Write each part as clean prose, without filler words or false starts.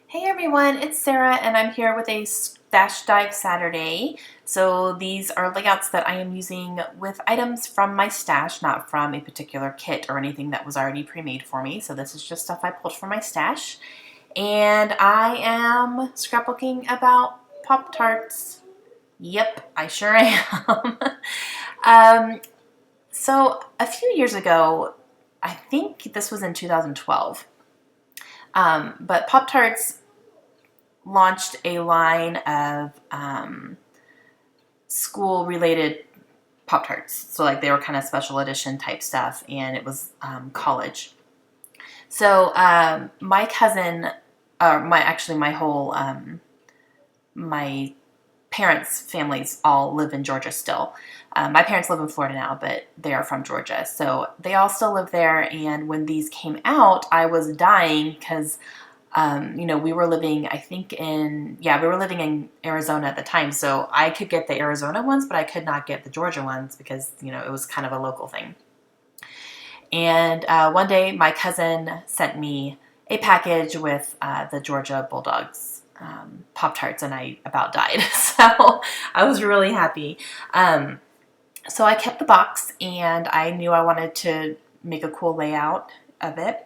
Hey everyone, it's Sarah and I'm here with a Stash Dive Saturday. So these are layouts that I am using with items from my stash, not from a particular kit or anything that was already pre-made for me. So this is just stuff I pulled from my stash. And I am scrapbooking about Pop-Tarts. Yep, I sure am. um, so a few years ago, I think this was in 2012, but Pop-Tarts launched a line of school-related Pop-Tarts. So like they were kind of special edition type stuff, and it was college. So my cousin, my whole, my parents' families all live in Georgia still. My parents live in Florida now, but they are from Georgia. So they all still live there, and when these came out, I was dying because we were living, we were living in Arizona at the time, so I could get the Arizona ones, but I could not get the Georgia ones because, it was kind of a local thing. And one day my cousin sent me a package with the Georgia Bulldogs Pop-Tarts, and I about died. So I was really happy. So I kept the box, and I knew I wanted to make a cool layout of it.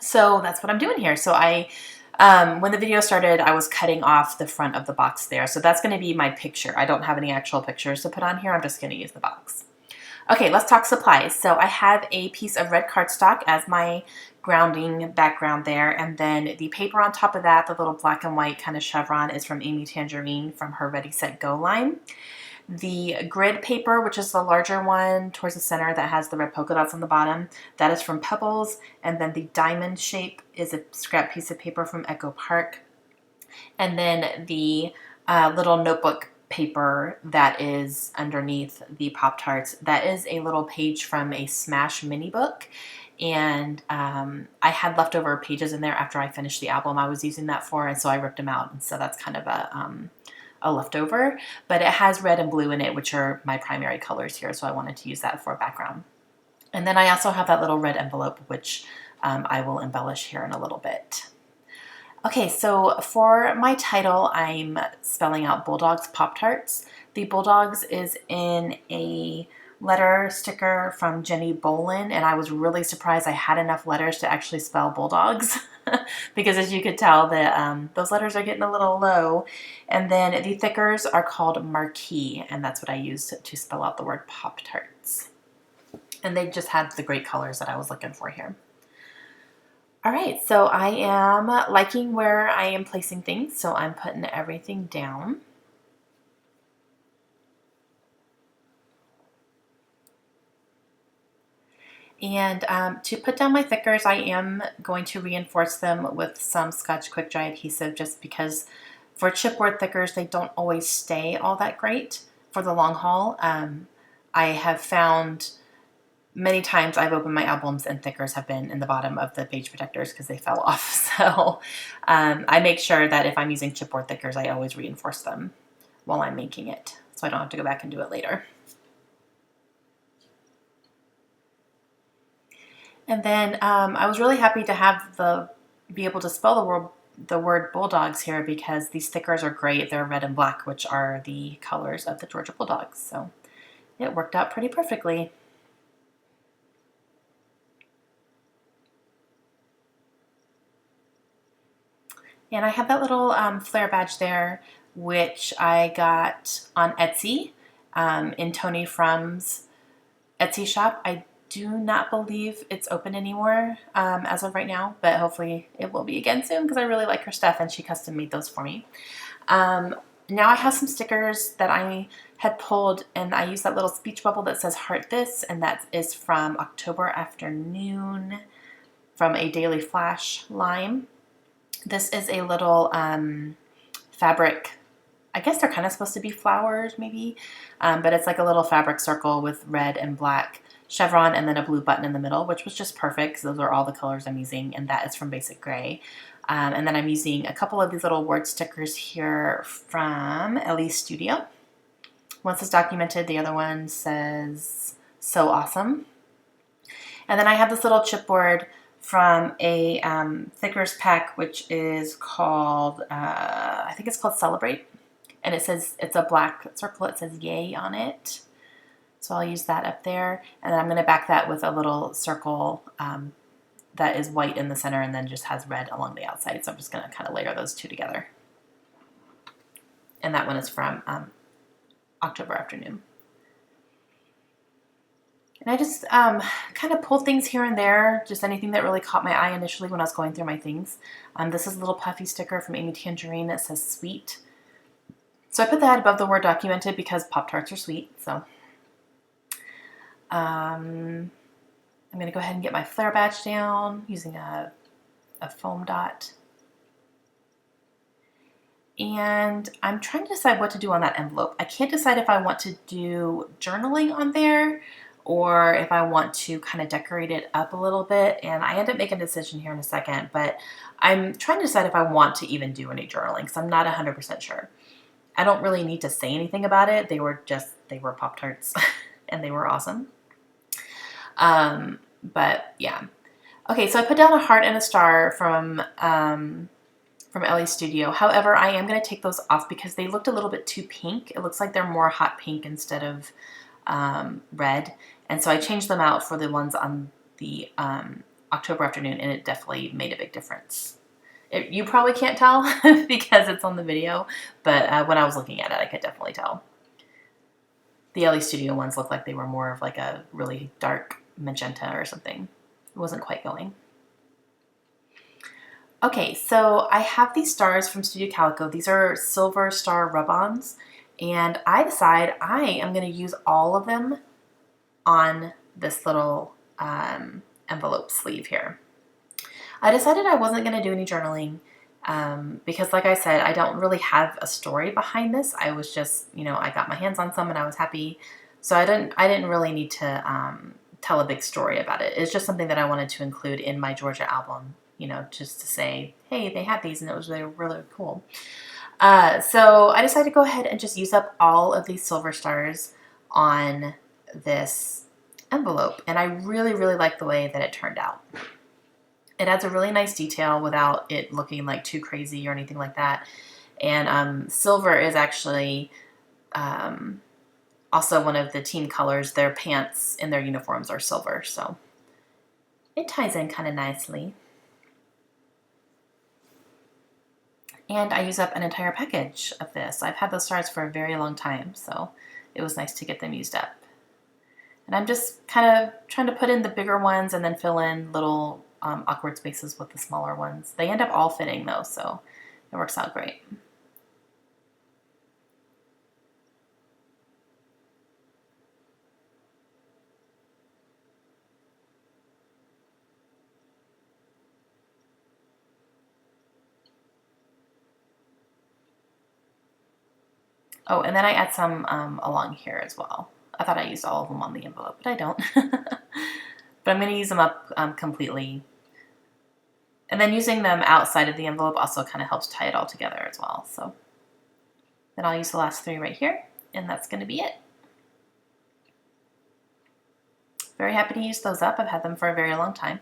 So that's what I'm doing here. So when the video started, I was cutting off the front of the box there. So that's going to be my picture. I don't have any actual pictures to put on here. I'm just going to use the box. Okay, let's talk supplies. So I have a piece of red cardstock as my grounding background there. And then the paper on top of that, the little black and white kind of chevron, is from Amy Tangerine from her Ready, Set, Go line. The grid paper, which is the larger one towards the center that has the red polka dots on the bottom, that is from Pebbles. And then the diamond shape is a scrap piece of paper from Echo Park. And then the little notebook paper that is underneath the Pop-Tarts, that is a little page from a Smash mini book. And I had leftover pages in there after I finished the album I was using that for, and so I ripped them out. And so that's kind of a leftover, but it has red and blue in it, which are my primary colors here, so I wanted to use that for a background. And then I also have that little red envelope, which I will embellish here in a little bit. Okay, so for my title, I'm spelling out Bulldogs Pop-Tarts. The Bulldogs is in a letter sticker from Jenny Bolin, and I was really surprised I had enough letters to actually spell Bulldogs. Because as you could tell, those letters are getting a little low. And then the thickers are called Marquee, and that's what I used to spell out the word Pop-Tarts. And they just had the great colors that I was looking for here. All right, so I am liking where I am placing things, so I'm putting everything down. And to put down my thickers, I am going to reinforce them with some Scotch Quick Dry adhesive, just because for chipboard thickers, they don't always stay all that great for the long haul. I have found many times I've opened my albums and thickers have been in the bottom of the page protectors because they fell off. So I make sure that if I'm using chipboard thickers, I always reinforce them while I'm making it, so I don't have to go back and do it later. And then I was really happy to have be able to spell the word Bulldogs here, because these stickers are great. They're red and black, which are the colors of the Georgia Bulldogs. So it worked out pretty perfectly. And I have that little flare badge there, which I got on Etsy in Tony Frum's Etsy shop. I do not believe it's open anymore as of right now, but hopefully it will be again soon, because I really like her stuff and she custom made those for me. Now I have some stickers that I had pulled, and I use that little speech bubble that says Heart This, and that is from October Afternoon from a Daily Flash line. This is a little fabric, I guess they're kind of supposed to be flowers maybe, but it's like a little fabric circle with red and black chevron and then a blue button in the middle, which was just perfect because those are all the colors I'm using, and that is from Basic Gray. And then I'm using a couple of these little word stickers here from Ellie's Studio. Once it's documented, the other one says, So Awesome. And then I have this little chipboard from a thickers pack, which is called, I think it's called Celebrate. And it says, it's a black circle, it says yay on it. So I'll use that up there. And then I'm gonna back that with a little circle that is white in the center and then just has red along the outside. So I'm just gonna kind of layer those two together. And that one is from October Afternoon. And I just kind of pulled things here and there, just anything that really caught my eye initially when I was going through my things. This is a little puffy sticker from Amy Tangerine that says sweet. So I put that above the word documented because Pop-Tarts are sweet. So I'm going to go ahead and get my flare badge down using a foam dot. And I'm trying to decide what to do on that envelope. I can't decide if I want to do journaling on there or if I want to kind of decorate it up a little bit. And I end up making a decision here in a second, but I'm trying to decide if I want to even do any journaling because I'm not 100% sure. I don't really need to say anything about it. They were Pop-Tarts and they were awesome. But yeah. Okay, so I put down a heart and a star from LA Studio. However, I am going to take those off because they looked a little bit too pink. It looks like they're more hot pink instead of red. And so I changed them out for the ones on the October Afternoon, and it definitely made a big difference. You probably can't tell because it's on the video, but when I was looking at it, I could definitely tell. The LA Studio ones looked like they were more of like a really dark magenta or something. It wasn't quite going. Okay, so I have these stars from Studio Calico. These are silver star rub-ons, and I decide I am going to use all of them on this little envelope sleeve here. I decided I wasn't going to do any journaling because, like I said, I don't really have a story behind this. I was just, I got my hands on some and I was happy. So I didn't really need to tell a big story about it. It's just something that I wanted to include in my Georgia album, just to say, hey, they had these and they were really cool. So I decided to go ahead and just use up all of these silver stars on this envelope. And I really, really like the way that it turned out. It adds a really nice detail without it looking like too crazy or anything like that. And silver is actually also one of the team colors. Their pants in their uniforms are silver, so it ties in kind of nicely. And I use up an entire package of this. I've had those stars for a very long time, so it was nice to get them used up. And I'm just kind of trying to put in the bigger ones and then fill in little awkward spaces with the smaller ones. They end up all fitting though, so it works out great. Oh, and then I add some along here as well. I thought I used all of them on the envelope, but I don't. But I'm going to use them up completely. And then using them outside of the envelope also kind of helps tie it all together as well. So then I'll use the last three right here, and that's going to be it. Very happy to use those up. I've had them for a very long time.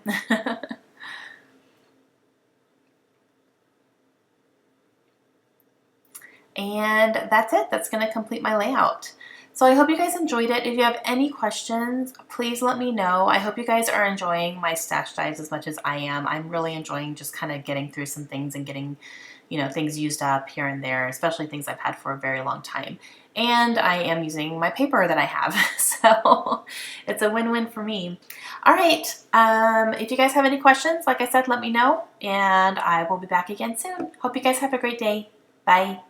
And that's it. That's going to complete my layout. So I hope you guys enjoyed it. If you have any questions, please let me know. I hope you guys are enjoying my stash dives as much as I am. I'm really enjoying just kind of getting through some things and getting, things used up here and there, especially things I've had for a very long time. And I am using my paper that I have, so it's a win-win for me. All right, if you guys have any questions, like I said, let me know, and I will be back again soon. Hope you guys have a great day. Bye.